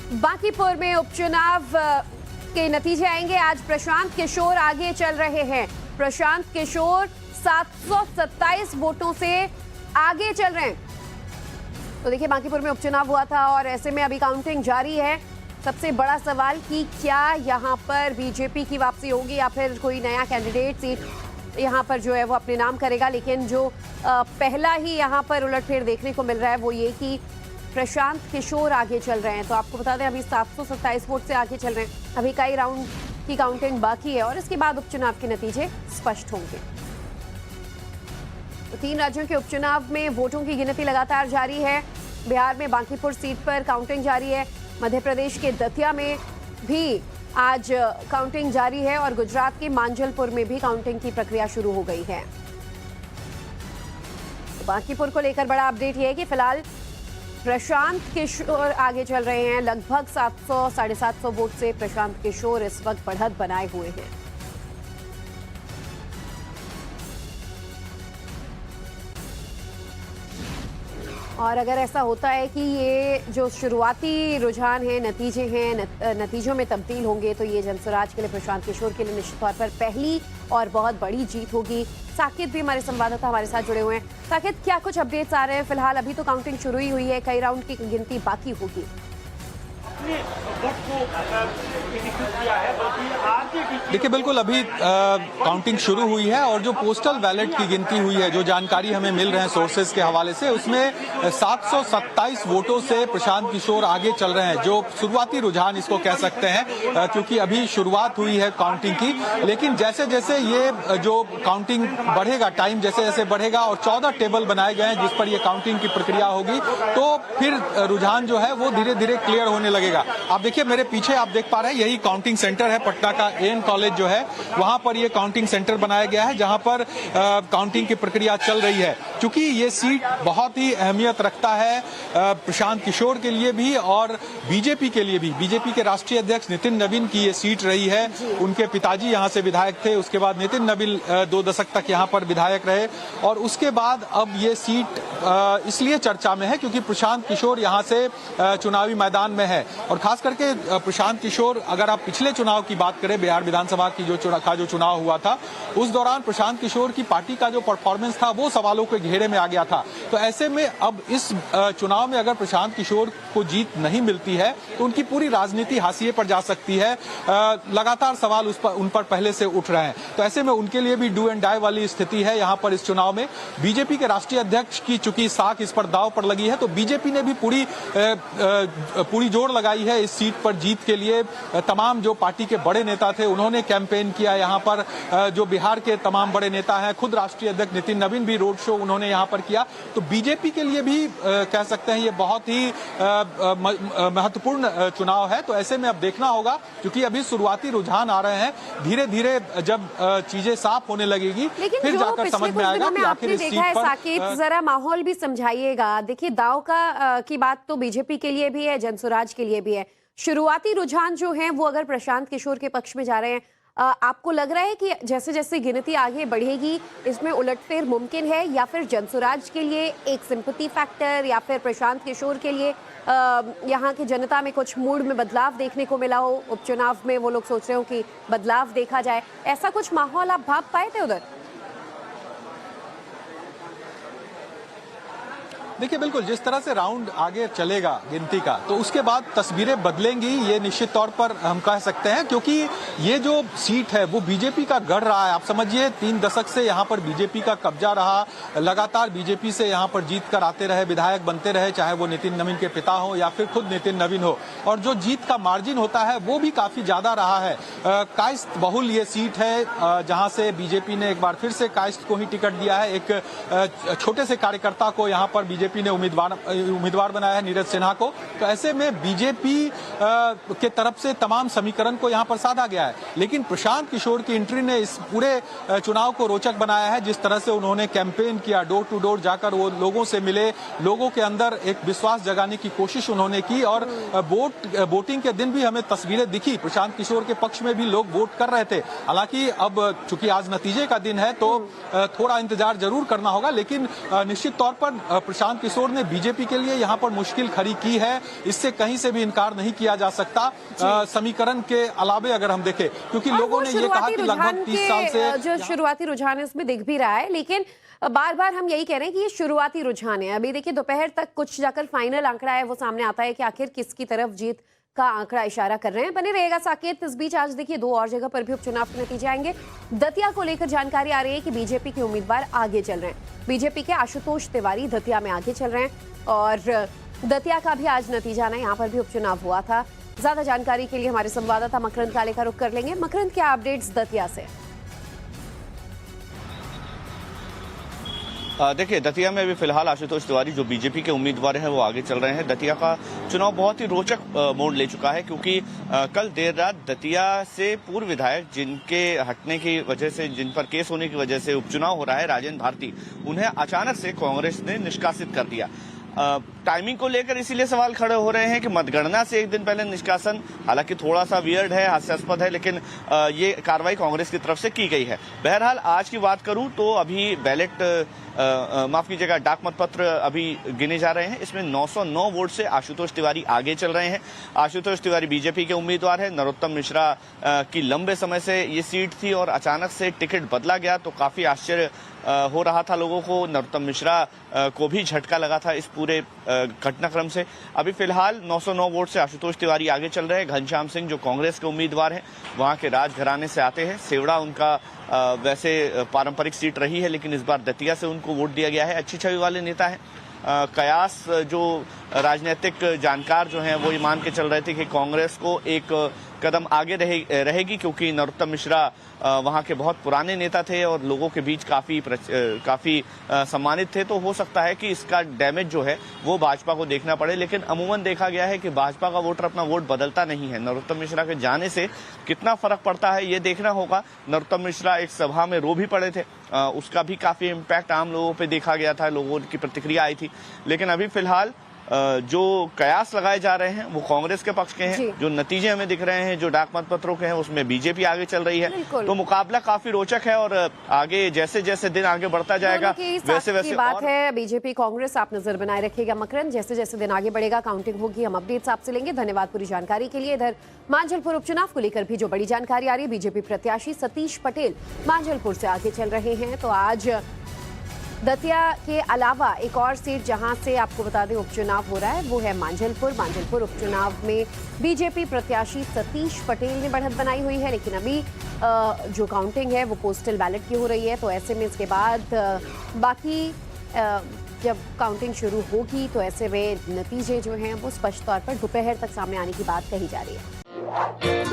बांकीपुर में उपचुनाव के नतीजे आएंगे। आज प्रशांत किशोर आगे चल रहे हैं। प्रशांत किशोर 727 वोटों से आगे चल रहे हैं। तो देखिए, बांकीपुर में उपचुनाव हुआ था और ऐसे में अभी काउंटिंग जारी है। सबसे बड़ा सवाल कि क्या यहां पर बीजेपी की वापसी होगी या फिर कोई नया कैंडिडेट सीट यहां पर जो है वो अपने नाम करेगा। लेकिन जो पहला ही यहां पर उलटफेर देखने को मिल रहा है वो ये कि प्रशांत किशोर आगे चल रहे हैं। तो आपको बता दें, अभी 727 वोट से आगे चल रहे हैं। अभी कई राउंड की काउंटिंग बाकी है और इसके बाद उपचुनाव के नतीजे स्पष्ट होंगे। तो 3 राज्यों के उपचुनाव में वोटों की गिनती लगातार जारी है। बिहार में बांकीपुर सीट पर काउंटिंग जारी है। मध्य प्रदेश के दतिया में भी आज काउंटिंग जारी है और गुजरात के मांजलपुर में भी काउंटिंग की प्रक्रिया शुरू हो गई है। तो बांकीपुर को लेकर बड़ा अपडेट यह है कि फिलहाल प्रशांत किशोर आगे चल रहे हैं। लगभग 700-750 वोट से प्रशांत किशोर इस वक्त बढ़त बनाए हुए हैं। और अगर ऐसा होता है कि ये जो शुरुआती रुझान है, नतीजे हैं, नतीजों में तब्दील होंगे, तो ये जनसुराज के लिए, प्रशांत किशोर के लिए निश्चित तौर पर पहली और बहुत बड़ी जीत होगी। साकेत भी हमारे संवाददाता हमारे साथ जुड़े हुए हैं। साकेत, क्या कुछ अपडेट्स आ रहे हैं? फिलहाल अभी तो काउंटिंग शुरू ही हुई है, कई राउंड की गिनती बाकी होगी। देखिए, बिल्कुल अभी काउंटिंग शुरू हुई है और जो पोस्टल बैलेट की गिनती हुई है, जो जानकारी हमें मिल रहे हैं सोर्सेज के हवाले से, उसमें 727 वोटों से प्रशांत किशोर आगे चल रहे हैं। जो शुरुआती रुझान इसको कह सकते हैं, क्योंकि अभी शुरुआत हुई है काउंटिंग की। लेकिन जैसे जैसे ये जो काउंटिंग बढ़ेगा, टाइम जैसे जैसे बढ़ेगा और 14 टेबल बनाए गए हैं जिस पर ये काउंटिंग की प्रक्रिया होगी, तो फिर रुझान जो है वो धीरे धीरे क्लियर होने लगेगा। आप देखिए, मेरे पीछे आप देख पा रहे हैं, यही काउंटिंग सेंटर है। पटना का एन कॉलेज जो है, वहां पर ये काउंटिंग सेंटर बनाया गया है जहां पर काउंटिंग की प्रक्रिया चल रही है। क्योंकि ये सीट बहुत ही अहमियत रखता है प्रशांत किशोर के लिए भी और बीजेपी के लिए भी। बीजेपी के राष्ट्रीय अध्यक्ष नितिन नवीन की ये सीट रही है। उनके पिताजी यहां से विधायक थे, उसके बाद नितिन नवीन 2 दशक तक यहां पर विधायक रहे और उसके बाद अब ये सीट इसलिए चर्चा में है क्योंकि प्रशांत किशोर यहां से चुनावी मैदान में है। और खास करके प्रशांत किशोर, अगर आप पिछले चुनाव की बात करें, बिहार विधानसभा की जो चुनाव हुआ था, उस दौरान प्रशांत किशोर की पार्टी का जो परफॉर्मेंस था वो सवालों के घेरे में आ गया था। तो ऐसे में अब इस चुनाव में अगर प्रशांत किशोर को जीत नहीं मिलती है तो उनकी पूरी राजनीति हाशिए पर जा सकती है। लगातार सवाल उन पर पहले से उठ रहे हैं। तो ऐसे में उनके लिए भी डू एंड डाई वाली स्थिति है यहाँ पर इस चुनाव में। बीजेपी के राष्ट्रीय अध्यक्ष की चूंकि साख इस पर दांव पर लगी है, तो बीजेपी ने भी पूरी जोर लगाई है इस सीट पर जीत के लिए। तमाम जो पार्टी के बड़े नेता थे उन्होंने कैंपेन किया यहाँ पर। जो बिहार के तमाम बड़े नेता हैं, खुद राष्ट्रीय अध्यक्ष नितिन नवीन भी रोड शो उन्होंने यहाँ पर किया। तो बीजेपी के लिए भी कह सकते हैं ये बहुत ही महत्वपूर्ण चुनाव है। तो ऐसे में अब देखना होगा, क्योंकि अभी शुरुआती रुझान आ रहे हैं। धीरे धीरे जब चीजें साफ होने लगेगी फिर जाकर समझ में आएगा कि आखिर इस सीट पर। साकेत, जरा माहौल भी समझाइएगा। देखिए, दाव की बात तो बीजेपी के लिए भी है, जनसुराज के लिए भी है। शुरुआती रुझान जो हैं वो अगर प्रशांत किशोर के पक्ष में जा रहे हैं, आपको लग रहा है कि जैसे जैसे गिनती आगे बढ़ेगी इसमें उलटफेर मुमकिन है, या फिर जनसुराज के लिए एक सिंपैथी फैक्टर, या फिर प्रशांत किशोर के लिए यहाँ की जनता में कुछ मूड में बदलाव देखने को मिला हो, उपचुनाव में वो लोग सोच रहे हो कि बदलाव देखा जाए, ऐसा कुछ माहौल आप भाप पाए थे उधर? देखिए, बिल्कुल जिस तरह से राउंड आगे चलेगा गिनती का, तो उसके बाद तस्वीरें बदलेंगी, ये निश्चित तौर पर हम कह सकते हैं। क्योंकि ये जो सीट है वो बीजेपी का गढ़ रहा है। आप समझिए, 3 दशक से यहाँ पर बीजेपी का कब्जा रहा। लगातार बीजेपी से यहाँ पर जीत कर आते रहे, विधायक बनते रहे, चाहे वो नितिन नवीन के पिता हो या फिर खुद नितिन नवीन हो। और जो जीत का मार्जिन होता है वो भी काफी ज्यादा रहा है। कायस्थ बहुल ये सीट है, जहाँ से बीजेपी ने एक बार फिर से कायस्थ को ही टिकट दिया है। एक छोटे से कार्यकर्ता को यहाँ पर बीजेपी ने उम्मीदवार बनाया है, नीरज सिन्हा को। तो ऐसे में बीजेपी के तरफ से तमाम समीकरण को यहां पर साधा गया है। लेकिन प्रशांत किशोर की एंट्री ने इस पूरे चुनाव को रोचक बनाया है। जिस तरह से उन्होंने कैंपेन किया, डोर टू डोर जाकर वो लोगों से मिले, लोगों के अंदर एक विश्वास जगाने की कोशिश उन्होंने की। और वोटिंग के दिन भी हमें तस्वीरें दिखी, प्रशांत किशोर के पक्ष में भी लोग वोट कर रहे थे। हालांकि अब चूंकि आज नतीजे का दिन है तो थोड़ा इंतजार जरूर करना होगा, लेकिन निश्चित तौर पर प्रशांत प्रशांत किशोर ने बीजेपी के लिए यहाँ पर मुश्किल खड़ी की है, इससे कहीं से भी इनकार नहीं किया जा सकता। समीकरण के अलावे अगर हम देखें, क्योंकि लोगों ने ये कहा कि लगभग 30 साल से जो शुरुआती रुझान है उसमें दिख भी रहा है, लेकिन बार बार हम यही कह रहे हैं कि ये शुरुआती रुझान है। अभी देखिए दोपहर तक कुछ जाकर फाइनल आंकड़ा है वो सामने आता है कि आखिर किसकी तरफ जीत का आंकड़ा इशारा कर रहे हैं। बने रहेगा साकेत। इस बीच आज देखिए 2 और जगह पर भी उपचुनाव के नतीजे आएंगे। दतिया को लेकर जानकारी आ रही है कि बीजेपी के उम्मीदवार आगे चल रहे हैं। बीजेपी के आशुतोष तिवारी दतिया में आगे चल रहे हैं और दतिया का भी आज नतीजा आना, यहाँ पर भी उपचुनाव हुआ था। ज्यादा जानकारी के लिए हमारे संवाददाता मकरंद काले का रुख कर लेंगे। मकरंद, क्या अपडेट्स दतिया से? देखिए, दतिया में अभी फिलहाल आशुतोष तिवारी जो बीजेपी के उम्मीदवार हैं वो आगे चल रहे हैं। दतिया का चुनाव बहुत ही रोचक मोड़ ले चुका है, क्योंकि कल देर रात दतिया से पूर्व विधायक जिनके हटने की वजह से, जिन पर केस होने की वजह से उपचुनाव हो रहा है, राजेंद्र भारती, उन्हें अचानक से कांग्रेस ने निष्कासित कर दिया। टाइमिंग को लेकर इसीलिए सवाल खड़े हो रहे हैं कि मतगणना से एक दिन पहले निष्कासन, हालांकि थोड़ा सा वियर्ड है, हास्यास्पद है, लेकिन ये कार्रवाई कांग्रेस की तरफ से की गई है। बहरहाल आज की बात करूं तो अभी बैलेट माफ कीजिएगा, डाक मतपत्र अभी गिने जा रहे हैं। इसमें 909 वोट से आशुतोष तिवारी आगे चल रहे हैं। आशुतोष तिवारी बीजेपी के उम्मीदवार हैं। नरोत्तम मिश्रा की लंबे समय से ये सीट थी और अचानक से टिकट बदला गया तो काफी आश्चर्य हो रहा था लोगों को। नरोत्तम मिश्रा को भी झटका लगा था इस पूरे घटनाक्रम से। अभी फिलहाल 909 वोट से आशुतोष तिवारी आगे चल रहे हैं। घनश्याम सिंह जो कांग्रेस के उम्मीदवार हैं, वहां के राजघराने से आते हैं। सेवड़ा उनका वैसे पारंपरिक सीट रही है, लेकिन इस बार दतिया से उनको वोट दिया गया है। अच्छी छवि वाले नेता हैं। कयास जो राजनीतिक जानकार जो हैं वो ये मान के चल रहे थे कि कांग्रेस को एक कदम आगे रहेगी, क्योंकि नरोत्तम मिश्रा वहां के बहुत पुराने नेता थे और लोगों के बीच काफी सम्मानित थे। तो हो सकता है कि इसका डैमेज जो है वो भाजपा को देखना पड़े, लेकिन अमूमन देखा गया है कि भाजपा का वोटर अपना वोट बदलता नहीं है। नरोत्तम मिश्रा के जाने से कितना फर्क पड़ता है ये देखना होगा। नरोत्तम मिश्रा एक सभा में रो भी पड़े थे, उसका भी काफी इम्पैक्ट आम लोगों पे देखा गया था, लोगों की प्रतिक्रिया आई थी। लेकिन अभी फिलहाल जो कयास लगाए जा रहे हैं वो कांग्रेस के पक्ष के हैं। जो नतीजे हमें दिख रहे हैं, जो डाक मतपत्रों के हैं, उसमें बीजेपी आगे चल रही है। तो मुकाबला काफी रोचक है और आगे जैसे जैसे दिन आगे बढ़ता जाएगा वैसे वैसे बात है। बीजेपी कांग्रेस आप नजर बनाए रखिएगा मकरंद, जैसे जैसे दिन आगे बढ़ेगा काउंटिंग होगी, हम अपडेट्स आपसे लेंगे। धन्यवाद पूरी जानकारी के लिए। इधर मांझलपुर उपचुनाव को लेकर भी जो बड़ी जानकारी आ रही है, बीजेपी प्रत्याशी सतीश पटेल मांझलपुर से आगे चल रहे हैं। तो आज दतिया के अलावा एक और सीट जहां से आपको बता दें उपचुनाव हो रहा है वो है मांझलपुर। मांझलपुर उपचुनाव में बीजेपी प्रत्याशी सतीश पटेल ने बढ़त बनाई हुई है, लेकिन अभी जो काउंटिंग है वो पोस्टल बैलेट की हो रही है। तो ऐसे में इसके बाद बाकी जब काउंटिंग शुरू होगी तो ऐसे में नतीजे जो हैं वो स्पष्ट तौर पर दोपहर तक सामने आने की बात कही जा रही है।